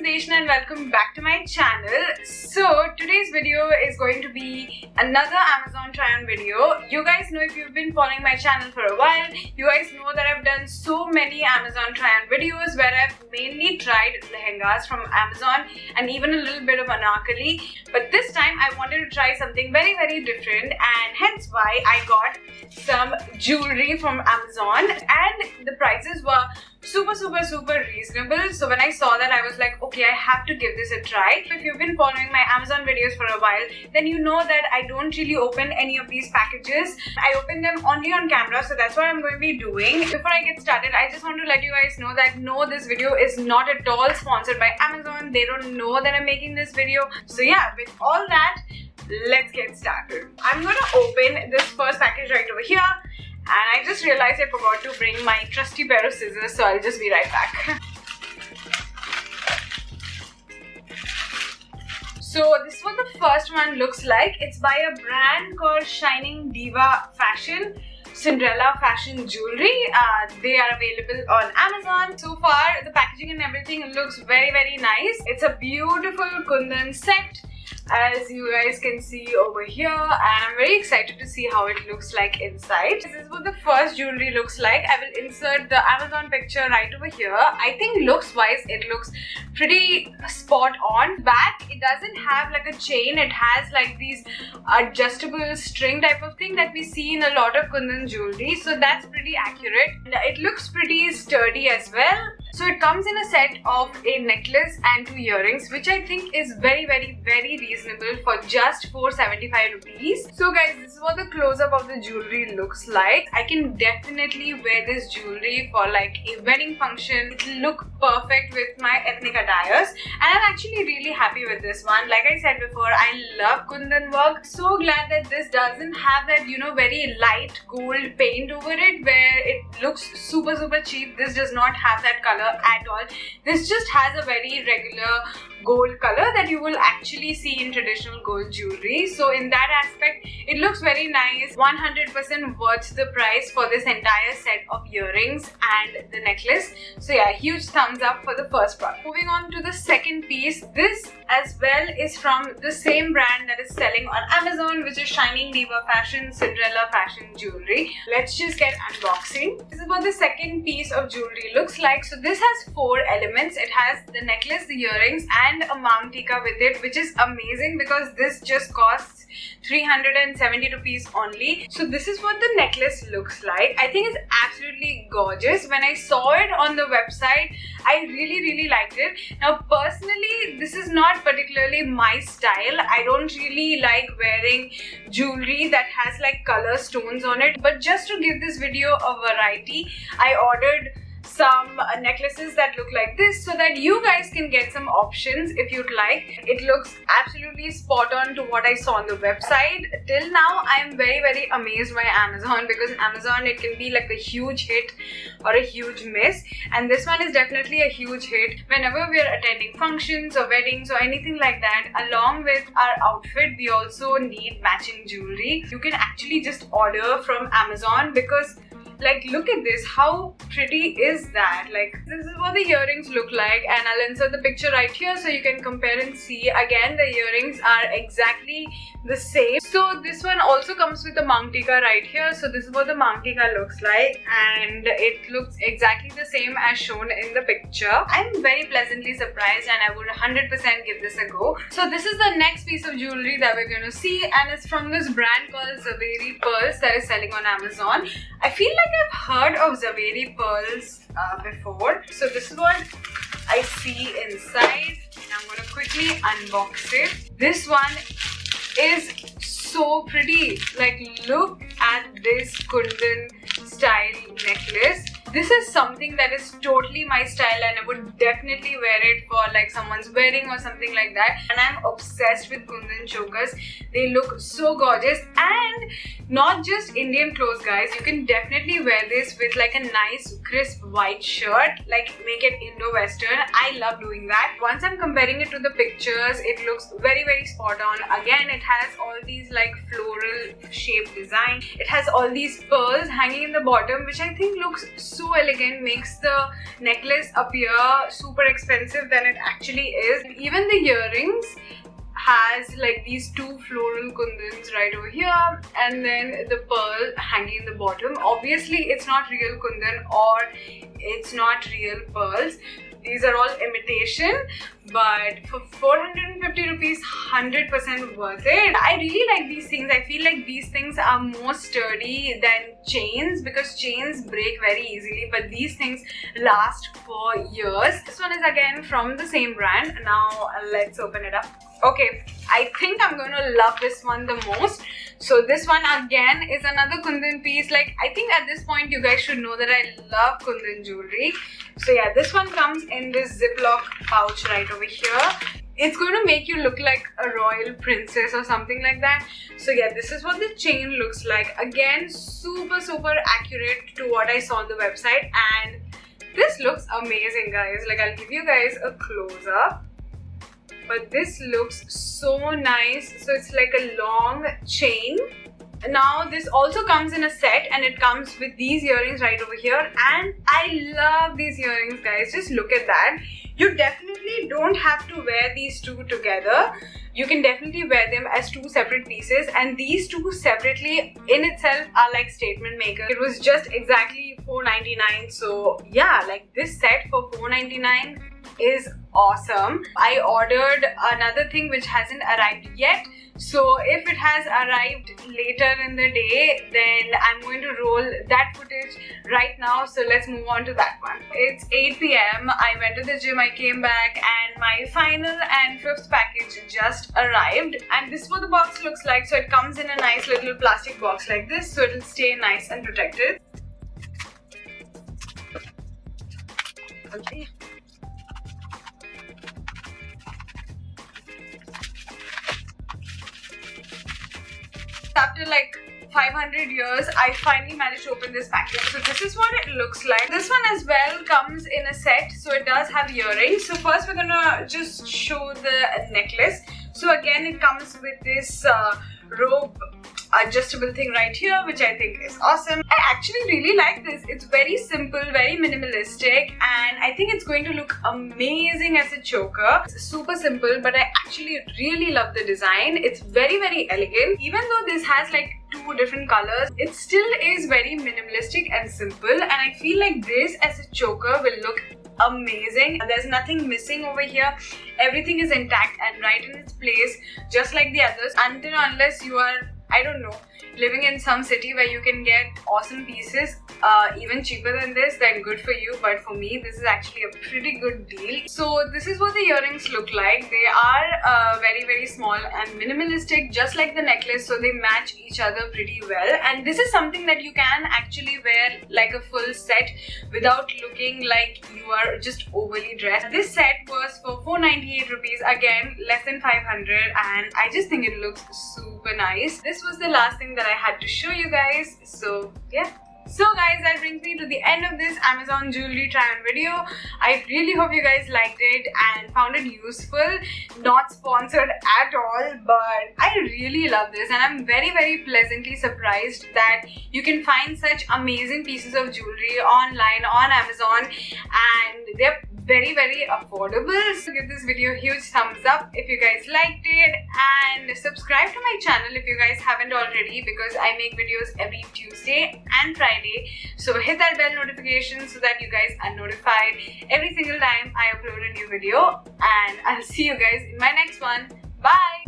Sudeshna and welcome back to my channel. So today's video is going to be another Amazon try-on video. You guys know, if you've been following my channel for a while, you guys know that I've done so many Amazon try-on videos where I've mainly tried lehengas from Amazon and even a little bit of anarkali. But this time I wanted to try something very different, and hence why I got some jewelry from Amazon, and the prices were super reasonable. So when I saw that, I was like, okay, I have to give this a try. If you've been following my Amazon videos for a while, then you know that I don't really open any of these packages. I open them only on camera, so that's what I'm going to be doing. Before I get started, I just want to let you guys know that no, this video is not at all sponsored by Amazon. They don't know that I'm making this video. So yeah, with all that, let's get started. I'm going to open this first package right over here. And I just realized I forgot to bring my trusty pair of scissors, so I'll just be right back. So this is what the first one looks like. It's by a brand called Shining Diva Fashion. Cinderella fashion jewelry. They are available on Amazon. So far, the packaging and everything looks very nice. It's a beautiful kundan set, as you guys can see over here, and I'm very excited to see how it looks like inside. This is what the first jewelry looks like. I will insert the Amazon picture right over here. I think looks wise it looks pretty spot on. Back, it doesn't have like a chain, it has like these adjustable string type of thing that we see in a lot of kundan jewelry, so that's pretty accurate. It looks pretty sturdy as well. So it comes in a set of a necklace and 2 earrings, which I think is very reasonable for just 475 rupees. So guys, this is what the close-up of the jewelry looks like. I can definitely wear this jewelry for like a wedding function. It will look perfect with my ethnic attires, and I'm actually really happy with this one. Like I said before, I love kundan work. So glad that this doesn't have that, you know, very light gold paint over it where it looks super cheap. This does not have that color at all. This just has a very regular gold color that you will actually see in traditional gold jewelry. So in that aspect, it looks very nice. 100% worth the price for this entire set of earrings and the necklace. So yeah, huge thumbs up for the first product. Moving on to the second piece. This as well is from the same brand that is selling on Amazon, which is Shining Diva Fashion Cinderella Fashion Jewelry. Let's just get unboxing. This is what the second piece of jewelry looks like. So this has 4 elements. It has the necklace, the earrings, and a mang tikka with it, which is amazing because this just costs 370 rupees only. So this is what the necklace looks like. I think it's absolutely gorgeous. When I saw it on the website, I really liked it. Now personally, this is not particularly my style. I don't really like wearing jewelry that has like color stones on it, but just to give this video a variety, I ordered some necklaces that look like this so that you guys can get some options if you'd like. It looks absolutely spot on to what I saw on the website. Till now, I am very amazed by Amazon, because Amazon, it can be like a huge hit or a huge miss, and this one is definitely a huge hit. Whenever we are attending functions or weddings or anything like that, along with our outfit, we also need matching jewelry. You can actually just order from Amazon, because like, look at this, how pretty is that? Like, this is what the earrings look like, and I'll insert the picture right here so you can compare and see. Again, the earrings are exactly the same. So this one also comes with a mang tikka right here. So this is what the mang tikka looks like, and it looks exactly the same as shown in the picture. I'm very pleasantly surprised, and I would 100% give this a go. So this is the next piece of jewelry that we're going to see, and it's from this brand called Zaveri Pearls that is selling on Amazon. I feel like I've heard of Zaveri Pearls before. So this is what I see inside. I'm going to quickly unbox it. This one is so pretty. Like, look at this kundan style necklace. This is something that is totally my style, and I would definitely wear it for like someone's wedding or something like that. And I'm obsessed with kundan chokers. They look so gorgeous, and not just Indian clothes, guys. You can definitely wear this with like a nice crisp white shirt, like make it Indo-Western. I love doing that. Once I'm comparing it to the pictures, it looks very spot on. Again, it has all these like floral shaped design. It has all these pearls hanging in the bottom, which I think looks so so elegant, makes the necklace appear super expensive than it actually is. Even the earrings has like these two floral kundans right over here, and then the pearl hanging in the bottom. Obviously it's not real kundan or it's not real pearls. These are all imitation, but for 450 rupees, 100% worth it. I really like these things. I feel like these things are more sturdy than chains, because chains break very easily, but these things last for years. This one is again from the same brand. Now let's open it up. Okay, I think I'm going to love this one the most. So this one again is another kundan piece. Like, I think at this point you guys should know that I love kundan jewelry. So yeah, this one comes in this Ziploc pouch right over here. It's going to make you look like a royal princess or something like that. So yeah, this is what the chain looks like. Again, super accurate to what I saw on the website, and this looks amazing, guys. Like, I'll give you guys a close-up. But this looks so nice. So it's like a long chain. Now this also comes in a set, and it comes with these earrings right over here, and I love these earrings, guys. Just look at that. You definitely don't have to wear these two together. You can definitely wear them as two separate pieces, and these two separately in itself are like statement makers. It was just exactly $4.99. So yeah, like this set for $4.99 is awesome. I ordered another thing which hasn't arrived yet. So if it has arrived later in the day, then I'm going to roll that footage right now. So let's move on to that one. It's 8 p.m. I went to the gym, I came back, and my final and fifth package just arrived. And this is what the box looks like. So it comes in a nice little plastic box like this, so it'll stay nice and protected. Okay. After like 500 years, I finally managed to open this package. So this is what it looks like. This one as well comes in a set, so it does have earrings. So first we're gonna just show the necklace. So again, it comes with this rope adjustable thing right here, which I think is awesome. I actually really like this. It's very simple, very minimalistic, and I think it's going to look amazing as a choker. It's super simple, but I actually really love the design. It's very elegant. Even though this has like two different colors, it still is very minimalistic and simple, and I feel like this as a choker will look amazing. There's nothing missing over here. Everything is intact and right in its place, just like the others, until unless you are, I don't know, living in some city where you can get awesome pieces even cheaper than this, then good for you. But for me, this is actually a pretty good deal. So this is what the earrings look like. They are very small and minimalistic, just like the necklace, so they match each other pretty well. And this is something that you can actually wear like a full set without looking like you are just overly dressed. This set was for 498 rupees, again less than 500, and I just think it looks super nice. This was the last thing that I had to show you guys. So yeah. So guys, that brings me to the end of this Amazon jewelry try-on video. I really hope you guys liked it and found it useful. Not sponsored at all, but I really love this, and I'm very pleasantly surprised that you can find such amazing pieces of jewelry online on Amazon, and they're very affordable. So give this video a huge thumbs up if you guys liked it, and subscribe to my channel if you guys haven't already, because I make videos every Tuesday and Friday. So hit that bell notification so that you guys are notified every single time I upload a new video, and I'll see you guys in my next one. Bye!